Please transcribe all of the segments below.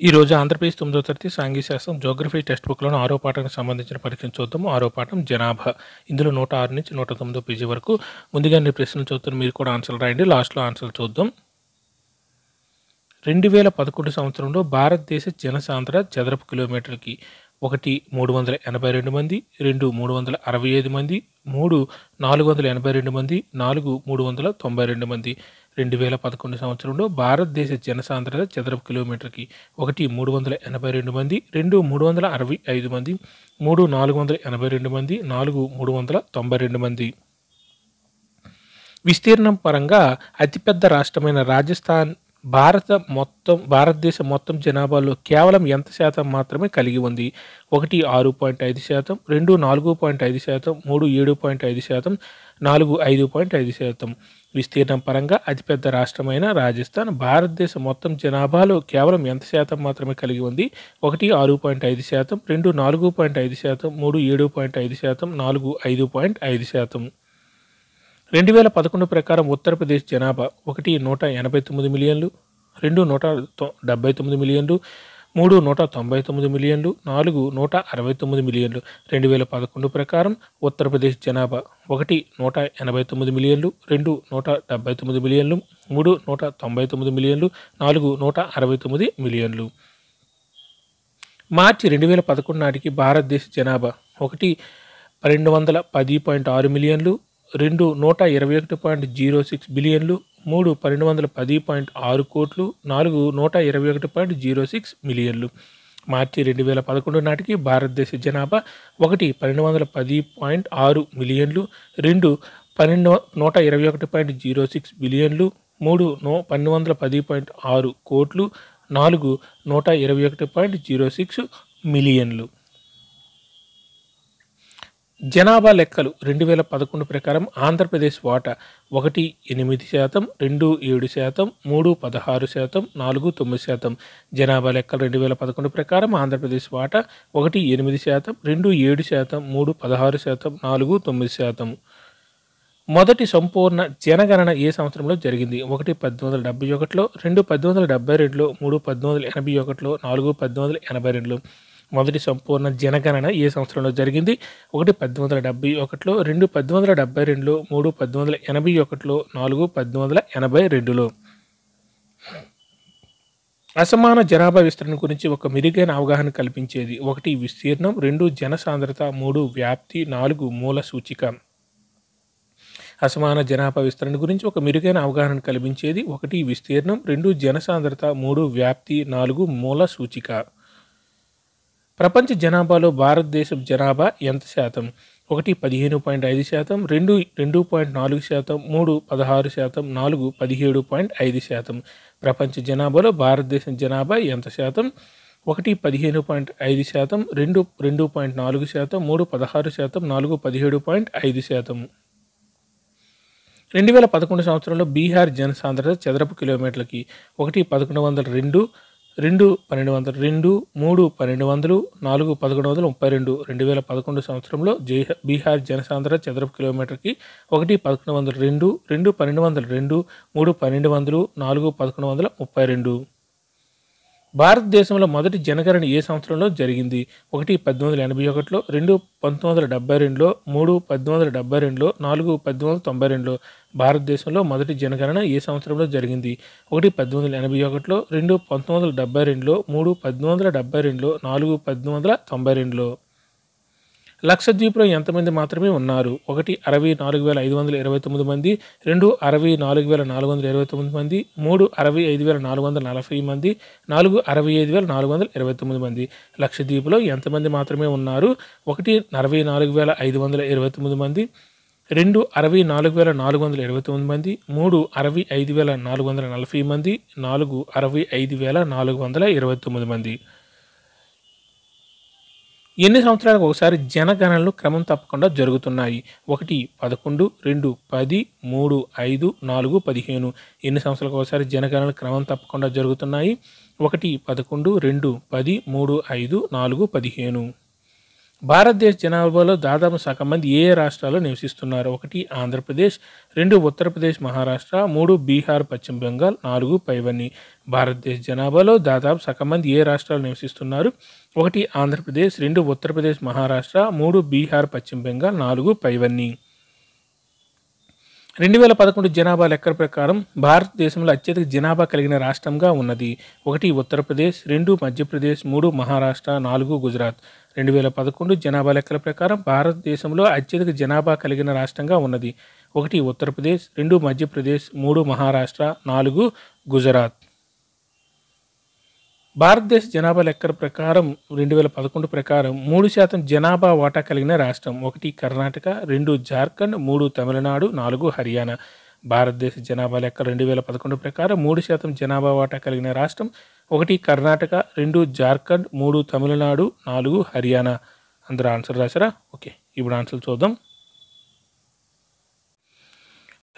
ఈరోజు ఆంధ్రప్రదేశ్ 9వ తరగతి సాంఘిక శాస్త్రం జోగ్రఫీ టెక్స్ట్ బుక్‌లోని 6వ పాఠానికి సంబంధించిన పరీక్షను చూద్దాము. 6వ పాఠం జనాభా. ఇందులో 106 నుంచి 109 పేజీ వరకు ముందుగా నేను ప్రశ్నలు చదువుతాను. మీరు కూడా ఆన్సర్లు రాయండి. లాస్ట్‌లో ఆన్సర్లు చూద్దాం. 2011 సంవత్సరంలో భారతదేశ జనసాంద్రత చదరపు కిలోమీటర్‌కి 1 382 మంది, 2 365 మంది, 3 482 మంది, 4 392 మంది. 2011 సంవత్సరంలో భారతదేశ జనసాంద్రత చదరపు కిలోమీటర్‌కి 1 382 మంది, 2 365 మంది, 3 482 మంది, 4 392 మంది. విస్తీర్ణం పరంగా అతిపెద్ద రాష్ట్రమైన రాజస్థాన్ భారతదేశం మొత్తం జనాభాలో కేవలం ఎంత శాతం మాత్రమే కలిగి ఉంది? 1 6.5%, 2 4.5%, 3 7.5%, 4 5.5%. విస్తీర్ణం పరంగా అతిపెద్ద రాష్ట్రమైన రాజస్థాన్ భారతదేశం మొత్తం జనాభాలో కేవలం ఎంత శాతం మాత్రమే కలిగి ఉంది? 1 6.5%, 2 4.5%, 3 7.5%, 4 5.5%. 2011 ప్రకారం ఉత్తరప్రదేశ్ జనాభా 1 189 మిలియన్లు, 2 179 మిలియన్లు, 3 199 మిలియన్లు, 4 169 మిలియన్లు. 2011 ప్రకారం ఉత్తరప్రదేశ్ జనాభా 1 189 మిలియన్లు, 2 179 మిలియన్లు, 3 199 మిలియన్లు, 4 169 మిలియన్లు. మార్చి 2011 నాటికి భారతదేశ జనాభా 1 1210.6 మిలియన్లు, 2 121.06 బిలియన్లు, 3 1210.6 కోట్లు, 4 121.06 మిలియన్లు. మార్చి 2011 నాటికి భారతదేశ జనాభా 1 1210.6 మిలియన్లు, 2 121.06 బిలియన్లు, 3 1210.6 కోట్లు, 4 121.06 మిలియన్లు. జనాభా లెక్కలు 2011 ప్రకారం ఆంధ్రప్రదేశ్ వాటా 1 8%, 2 7%, 3 16%, 4 9%. జనాభా లెక్కలు 2011 ప్రకారం ఆంధ్రప్రదేశ్ వాటా 1 8%, 2 7%, 3 16%, 4 9%. మొదటి సంపూర్ణ జనగణన ఏ సంవత్సరంలో జరిగింది? 1 1871లో, 2 1872లో, 3 1881లో, 4 1882లో. మొదటి సంపూర్ణ జనగణన ఏ సంవత్సరంలో జరిగింది? 1 1871లో, 2 1872లో, 3 1881లో, 4 1882లో. అసమాన జనాభా విస్తరణ గురించి ఒక మెరుగైన అవగాహన కల్పించేది. 1 విస్తీర్ణం, 2 జనసాంద్రత, 3 వ్యాప్తి, 4 మూల సూచిక. అసమాన జనాభా విస్తరణ గురించి ఒక మెరుగైన అవగాహన కల్పించేది. 1 విస్తీర్ణం, 2 జనసాంద్రత, 3 వ్యాప్తి, 4 మూల సూచిక. ప్రపంచ జనాభాలో భారతదేశం జనాభా ఎంత శాతం? 1 15.5%, 2 2.4%, 3 16%, 4 17.5%. ప్రపంచ జనాభాలో భారతదేశం జనాభా ఎంత శాతం? 1 15.5%, 2 2.4%, 3 16%, 4 17.5%. 2011 సంవత్సరంలో బీహార్ జనసాంద్రత చదరపు కిలోమీటర్లకి 1 1102, 2 1202, 3 1200, 4 1132. 2011 సంవత్సరంలో బీహార్ జనసాంద్రత చదరపు కిలోమీటర్కి 1 1102, 2 1202, 3 1200, 4 1132. భారతదేశంలో మొదటి జనగణన ఏ సంవత్సరంలో జరిగింది? 1 1881లో, 2 1972లో, 3 1872లో, 4 1892లో. భారతదేశంలో మొదటి జనగణన ఏ సంవత్సరంలో జరిగింది? 1 1881లో, 2 1972లో, 3 1872లో, 4 1892లో. లక్షద్వీప్లో ఎంతమంది మాత్రమే ఉన్నారు? 1 64,529 మంది, 2 64,429 మంది, 3 65,440 మంది, 4 65,429 మంది. లక్షద్వీప్లో ఎంతమంది మాత్రమే ఉన్నారు? 1 64,529 మంది, 2 64,429 మంది, 3 65,440 మంది, 4 65,429 మంది. ఎన్ని సంవత్సరాలకు ఒకసారి జనగణనలు క్రమం తప్పకుండా జరుగుతున్నాయి? 1 11, 2 10, 3 5, 4 15. ఎన్ని సంవత్సరాలకు ఒకసారి జనగణనలు క్రమం తప్పకుండా జరుగుతున్నాయి? 1 11, 2 10, 3 5, 4 15. భారతదేశ జనాభాలో దాదాపు సగం మంది ఏ రాష్ట్రాల్లో నివసిస్తున్నారు? 1 ఆంధ్రప్రదేశ్, 2 ఉత్తరప్రదేశ్, మహారాష్ట్ర, 3 బీహార్, పశ్చిమ బెంగాల్, 4 పైవన్నీ. భారతదేశ జనాభాలో దాదాపు సగం మంది ఏ రాష్ట్రాల్లో నివసిస్తున్నారు? 1 ఆంధ్రప్రదేశ్, 2 ఉత్తరప్రదేశ్, మహారాష్ట్ర, 3 బీహార్, పశ్చిమ బెంగాల్, 4 పైవన్నీ. 2011 జనాభా లెక్కల ప్రకారం భారతదేశంలో అత్యధిక జనాభా కలిగిన రాష్ట్రంగా ఉన్నది. 1 ఉత్తరప్రదేశ్, 2 మధ్యప్రదేశ్, 3 మహారాష్ట్ర, 4 గుజరాత్. 2011 జనాభా లెక్కల ప్రకారం భారతదేశంలో అత్యధిక జనాభా కలిగిన రాష్ట్రంగా ఉన్నది. 1 ఉత్తరప్రదేశ్, 2 మధ్యప్రదేశ్, 3 మహారాష్ట్ర, 4 గుజరాత్. భారతదేశ జనాభా లెక్కల ప్రకారం 2011 ప్రకారం 3% జనాభా వాటా కలిగిన రాష్ట్రం. 1 కర్ణాటక, 2 జార్ఖండ్, 3 తమిళనాడు, 4 హర్యానా. భారతదేశ జనాభా లెక్కలు 2011 ప్రకారం 3% జనాభా వాటా కలిగిన రాష్ట్రం. 1 కర్ణాటక, 2 జార్ఖండ్, 3 తమిళనాడు, 4 హర్యానా. అందరూ ఆన్సర్ రాశారా? ఓకే, ఇప్పుడు ఆన్సర్ చూద్దాం.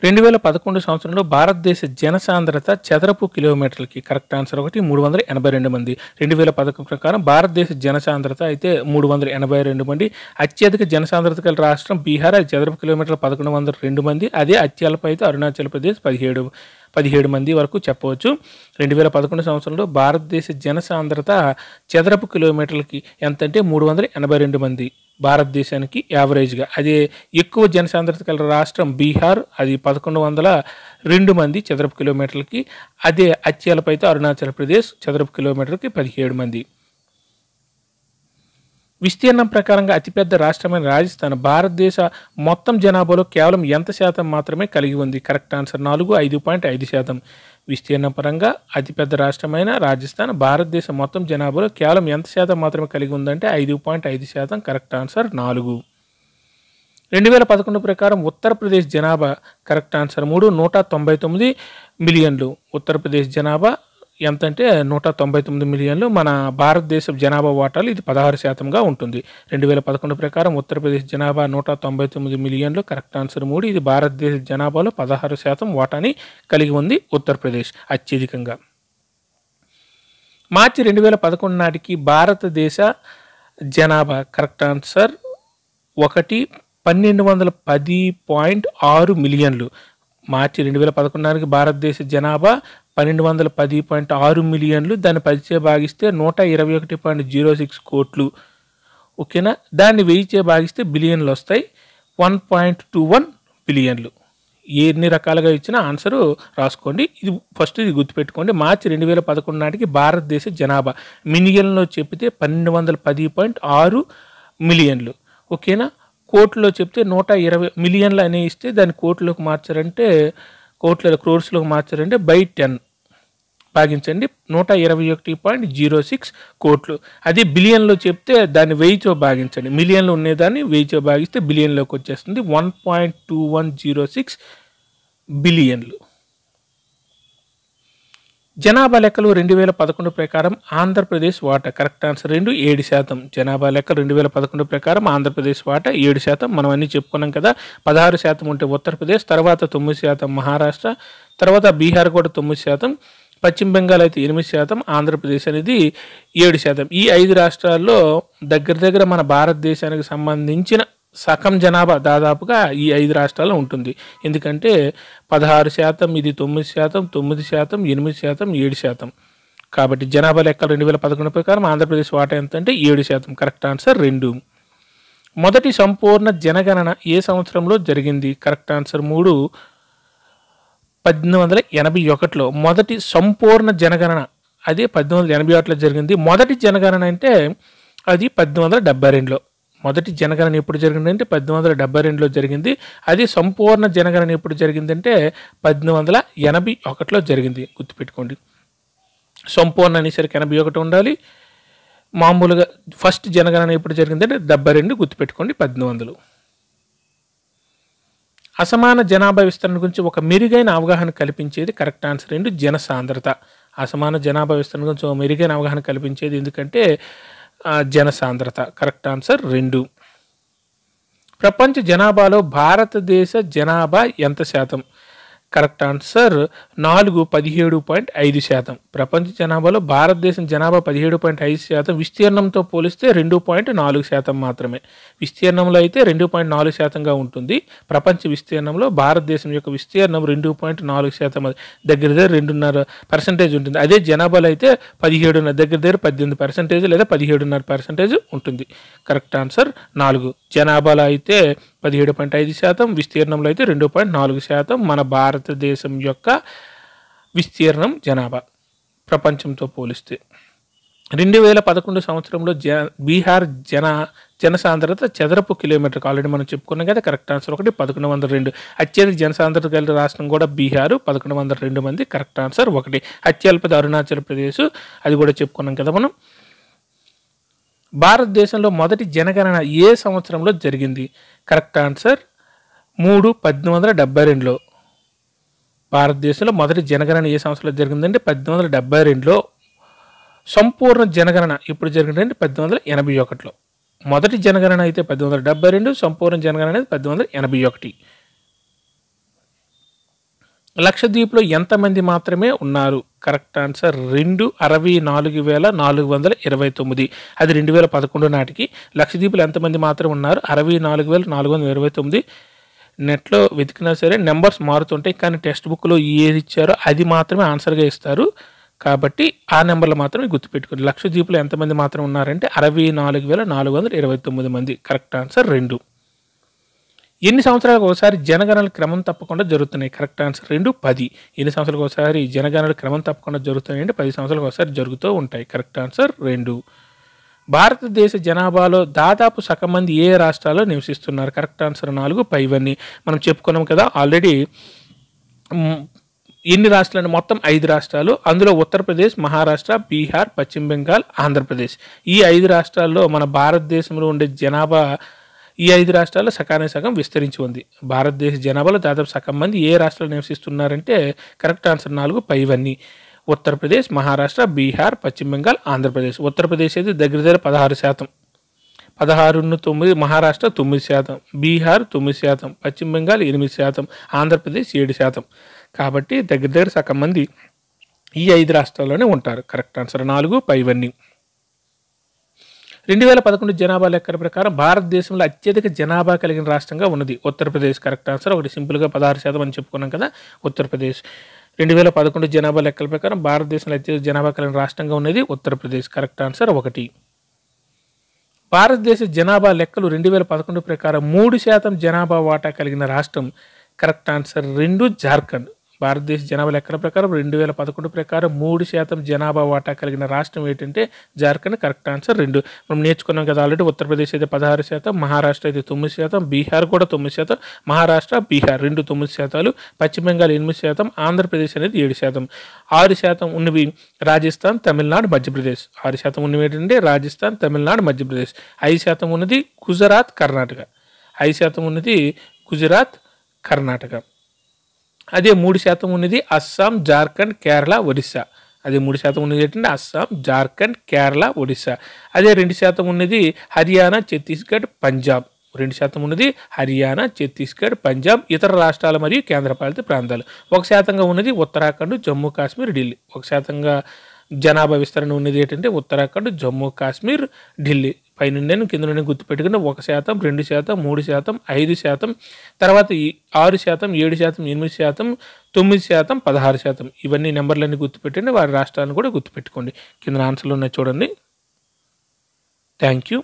2011 సంవత్సరంలో భారతదేశ జనసాంద్రత చదరపు కిలోమీటర్లకి కరెక్ట్ ఆన్సర్ 382 మంది. 2011 ప్రకారం భారతదేశ జనసాంద్రత అయితే 382 మంది. అత్యధిక జనసాంద్రత గల రాష్ట్రం బీహార్, అది చదరపు కిలోమీటర్లు 1102 మంది. అదే అత్యల్ప అయితే అరుణాచల్ ప్రదేశ్ 17 మంది వరకు చెప్పవచ్చు. 2011 సంవత్సరంలో భారతదేశ జనసాంద్రత చదరపు కిలోమీటర్లకి ఎంత అంటే 382 మంది భారతదేశానికి యావరేజ్గా. అదే ఎక్కువ జనసాంద్రత గల రాష్ట్రం బీహార్, అది 1102 మంది చదరపు కిలోమీటర్లకి. అదే అత్యల్ప అయితే అరుణాచల్ ప్రదేశ్ చదరపు కిలోమీటర్కి 17 మంది. విస్తీర్ణం ప్రకారంగా అతిపెద్ద రాష్ట్రమైన రాజస్థాన్ భారతదేశ మొత్తం జనాభాలో కేవలం ఎంత శాతం మాత్రమే కలిగి ఉంది? Correct answer 5.5%. విస్తీర్ణం పరంగా అతిపెద్ద రాష్ట్రమైన రాజస్థాన్ భారతదేశ మొత్తం జనాభాలో కేవలం ఎంత శాతం మాత్రమే కలిగి ఉందంటే 5.5%. Correct answer 4. 2011 ప్రకారం ఉత్తరప్రదేశ్ జనాభా కరెక్ట్ ఆన్సర్ 199 మిలియన్లు. ఉత్తరప్రదేశ్ జనాభా ఎంతంటే 199 మిలియన్లు. మన భారతదేశ జనాభా వాటాలు ఇది 16%గా ఉంటుంది. 2011 ప్రకారం ఉత్తరప్రదేశ్ జనాభా 199 మిలియన్లు. Correct answer 3. ఇది భారతదేశ జనాభాలో 16% వాటాని కలిగి ఉంది ఉత్తరప్రదేశ్ అత్యధికంగా. మార్చి 2011 నాటికి భారతదేశ జనాభా కరెక్ట్ ఆన్సర్ 1210.6 మిలియన్లు. మార్చి 2011 నాటికి భారతదేశ జనాభా 1210.6 మిలియన్లు. దాన్ని 10చే భాగిస్తే 121.06 కోట్లు. ఓకేనా? దాన్ని 1000చే భాగిస్తే బిలియన్లు వస్తాయి. 1.21 బిలియన్లు. ఎన్ని రకాలుగా ఇచ్చినా ఆన్సరు రాసుకోండి. ఇది ఫస్ట్ ఇది గుర్తుపెట్టుకోండి. మార్చి 2011 నాటికి భారతదేశ జనాభా మిలియన్లో చెప్పితే 1210.6 మిలియన్లు. ఓకేనా? కోట్లలో చెప్తే 120 మిలియన్లు అనే ఇస్తే దాన్ని కోట్లోకి మార్చారంటే క్రోర్స్లోకి మార్చారంటే బై 10 భాగించండి 121.06 కోట్లు. అదే బిలియన్లో చెప్తే దాన్ని 1000తో భాగించండి. మిలియన్లో ఉండేదాన్ని 1000తో భాగిస్తే బిలియన్లోకి వచ్చేస్తుంది 1.2106 బిలియన్లు. జనాభా లెక్కలు 2011 ప్రకారం ఆంధ్రప్రదేశ్ వాటా కరెక్ట్ ఆన్సర్ 7%. జనాభా లెక్కలు 2011 ప్రకారం ఆంధ్రప్రదేశ్ వాటా 7%. మనం అన్నీ చెప్పుకున్నాం కదా. 16% ఉంటే ఉత్తరప్రదేశ్, తర్వాత 9% మహారాష్ట్ర, తర్వాత బీహార్ కూడా 9%, పశ్చిమ బెంగాల్ అయితే 8%, ఆంధ్రప్రదేశ్ అనేది 7%. ఈ 5 రాష్ట్రాల్లో దగ్గర మన భారతదేశానికి సంబంధించిన సగం జనాభా దాదాపుగా ఈ 5 రాష్ట్రాల్లో ఉంటుంది. ఎందుకంటే 16%, ఇది 9%, 9%, 8%, 7%. కాబట్టి జనాభా లెక్కలు 2011 ప్రకారం ఆంధ్రప్రదేశ్ వాటా ఎంత అంటే 7%. Correct answer 2. మొదటి సంపూర్ణ జనగణన ఏ సంవత్సరంలో జరిగింది? Correct answer 3. 1881లో మొదటి సంపూర్ణ జనగణన అది 1881లో జరిగింది. మొదటి జనగణన అంటే అది 1872లో. మొదటి జనగణన ఎప్పుడు జరిగిందంటే 1872లో జరిగింది. అది సంపూర్ణ జనగణన ఎప్పుడు జరిగిందంటే 1881లో జరిగింది. గుర్తుపెట్టుకోండి. సంపూర్ణ అనేసరికి 81 ఉండాలి. మామూలుగా ఫస్ట్ జనగణన ఎప్పుడు జరిగిందంటే 72. గుర్తుపెట్టుకోండి 1800. అసమాన జనాభా విస్తరణ గురించి ఒక మెరుగైన అవగాహన కల్పించేది కరెక్ట్ ఆన్సర్ 2 జనసాంద్రత. అసమాన జనాభా విస్తరణ గురించి ఒక మెరుగైన అవగాహన కల్పించేది ఎందుకంటే జనసాంద్రత. Correct answer 2. ప్రపంచ జనాభాలో భారతదేశ జనాభా ఎంత శాతం? Correct answer 17.5%. ప్రపంచ జనాభాలో భారతదేశం జనాభా 17.5%, విస్తీర్ణంతో పోలిస్తే 2.4% మాత్రమే. విస్తీర్ణంలో అయితే 2.4%గా ఉంటుంది. ప్రపంచ విస్తీర్ణంలో భారతదేశం యొక్క విస్తీర్ణం 2.4%, దగ్గర 2.5% ఉంటుంది. అదే జనాభాలో అయితే 17 దగ్గర 18% లేదా 17.5% ఉంటుంది. Correct answer 4. జనాభాలో అయితే 17.5%, విస్తీర్ణంలో అయితే 2.4% మన భారతదేశం యొక్క విస్తీర్ణం జనాభా ప్రపంచంతో పోలిస్తే. 2011 సంవత్సరంలో బీహార్ జనసాంద్రత చదరపు కిలోమీటర్కి ఆల్రెడీ మనం చెప్పుకున్నాం కదా. Correct answer 1 1102. అత్యధిక జనసాంద్రత కలిగిన రాష్ట్రం కూడా బీహారు, 1102 మంది. Correct answer 1. అత్యల్పది అరుణాచల్ ప్రదేశ్, అది కూడా చెప్పుకున్నాం కదా మనం. భారతదేశంలో మొదటి జనగణన ఏ సంవత్సరంలో జరిగింది? కరెక్ట్ ఆన్సర్ 1872లో. భారతదేశంలో మొదటి జనగణన ఏ సంవత్సరంలో జరిగిందంటే 1872లో. సంపూర్ణ జనగణన ఎప్పుడు జరిగిందంటే 1881లో. మొదటి జనగణన అయితే 1872, సంపూర్ణ జనగణన అనేది 1881. లక్షద్వీప్లో ఎంతమంది మాత్రమే ఉన్నారు? Correct answer 64,429. అది 2011 నాటికి. లక్షద్వీపులు ఎంతమంది మాత్రం ఉన్నారు? 64,429. నెట్లో వెతికినా సరే నెంబర్స్ మారుతుంటాయి, కానీ టెక్స్ట్ బుక్లో ఏది ఇచ్చారో అది మాత్రమే ఆన్సర్గా ఇస్తారు. కాబట్టి ఆ నెంబర్లు మాత్రమే గుర్తుపెట్టుకోండి. లక్షద్వీపులో ఎంతమంది మాత్రం ఉన్నారంటే 64,429 మంది. Correct answer 2. ఎన్ని సంవత్సరాలకు ఒకసారి జనగణనలు క్రమం తప్పకుండా జరుగుతున్నాయి? Correct answer 2 10. ఎన్ని సంవత్సరాలకు ఒకసారి జనగణనలు క్రమం తప్పకుండా జరుగుతున్నాయి అంటే 10 సంవత్సరాలకు ఒకసారి జరుగుతూ ఉంటాయి. Correct answer 2. భారతదేశ జనాభాలో దాదాపు సగం మంది ఏ రాష్ట్రాల్లో నివసిస్తున్నారు? కరెక్ట్ ఆన్సర్ 4 పైవన్నీ. మనం చెప్పుకున్నాం కదా ఆల్రెడీ. ఎన్ని రాష్ట్రాలు? మొత్తం 5 రాష్ట్రాలు. అందులో ఉత్తరప్రదేశ్, మహారాష్ట్ర, బీహార్, పశ్చిమ బెంగాల్, ఆంధ్రప్రదేశ్. ఈ 5 రాష్ట్రాల్లో మన భారతదేశంలో ఉండే జనాభా ఈ 5 రాష్ట్రాల్లో సగానికి సగం విస్తరించి ఉంది. భారతదేశ జనాభాలో దాదాపు సగం మంది ఏ రాష్ట్రాల్లో నివసిస్తున్నారంటే కరెక్ట్ ఆన్సర్ 4 పైవన్నీ. ఉత్తరప్రదేశ్, మహారాష్ట్ర, బీహార్, పశ్చిమ బెంగాల్, ఆంధ్రప్రదేశ్. ఉత్తరప్రదేశ్ అయితే దగ్గర 16%, 16.9. మహారాష్ట్ర 9%, బీహార్ 9%, పశ్చిమ బెంగాల్ 8%, ఆంధ్రప్రదేశ్ 7%. కాబట్టి దగ్గర సగం మంది ఈ 5 రాష్ట్రాల్లోనే ఉంటారు. కరెక్ట్ ఆన్సర్ 4 పైవన్నీ. 2011 జనాభా లెక్కల ప్రకారం భారతదేశంలో అత్యధిక జనాభా కలిగిన రాష్ట్రంగా ఉన్నది ఉత్తరప్రదేశ్. Correct answer 1. సింపుల్గా 16% అని చెప్పుకున్నాం కదా ఉత్తరప్రదేశ్. 2011 జనాభా లెక్కల ప్రకారం భారతదేశంలో అత్యధిక జనాభా కలిగిన రాష్ట్రంగా ఉన్నది ఉత్తరప్రదేశ్. Correct answer 1. భారతదేశ జనాభా లెక్కలు 2011 ప్రకారం 3% జనాభా వాటా కలిగిన రాష్ట్రం. Correct answer 2 Jharkhand. భారతదేశ జనాభా లెక్కల ప్రకారం 2011 ప్రకారం 3% జనాభా వాటా కలిగిన రాష్ట్రం ఏంటంటే జార్ఖండ్. Correct answer 2. మనం నేర్చుకున్నాం కదా ఆల్రెడీ. ఉత్తరప్రదేశ్ అయితే 16%, మహారాష్ట్ర అయితే 9%, బీహార్ కూడా 9%. మహారాష్ట్ర, బీహార్ 2 9%, పశ్చిమ బెంగాల్ 8%, ఆంధ్రప్రదేశ్ అనేది 7%. 6% ఉన్నవి రాజస్థాన్, తమిళనాడు, మధ్యప్రదేశ్. 6% ఉన్నవి ఏంటంటే రాజస్థాన్, తమిళనాడు, మధ్యప్రదేశ్. 5% ఉన్నది గుజరాత్, కర్ణాటక. 5% ఉన్నది గుజరాత్, కర్ణాటక. అదే 3% ఉన్నది అస్సాం, జార్ఖండ్, కేరళ, ఒడిస్సా. అదే 3% ఉన్నది ఏంటంటే అస్సాం, జార్ఖండ్, కేరళ, ఒడిస్సా. అదే 2% ఉన్నది హర్యానా, ఛత్తీస్గఢ్, పంజాబ్. 2% ఉన్నది హర్యానా, ఛత్తీస్గఢ్, పంజాబ్, ఇతర రాష్ట్రాలు మరియు కేంద్రపాలిత ప్రాంతాలు. 1%గా ఉన్నది ఉత్తరాఖండ్, జమ్మూ కాశ్మీర్, ఢిల్లీ. 1%గా జనాభా విస్తరణ ఉన్నది ఏంటంటే ఉత్తరాఖండ్, జమ్మూ కాశ్మీర్, ఢిల్లీ. పైనుండి కింద నుండి గుర్తుపెట్టుకుని 1%, 2%, 3%, 5%, తర్వాత 6%, 7%, 8%, 9%, 16%. ఇవన్నీ నెంబర్లన్నీ గుర్తుపెట్టండి. వారి రాష్ట్రాలను కూడా గుర్తుపెట్టుకోండి. కింద ఆన్సర్లు ఉన్నాయి చూడండి. Thank you.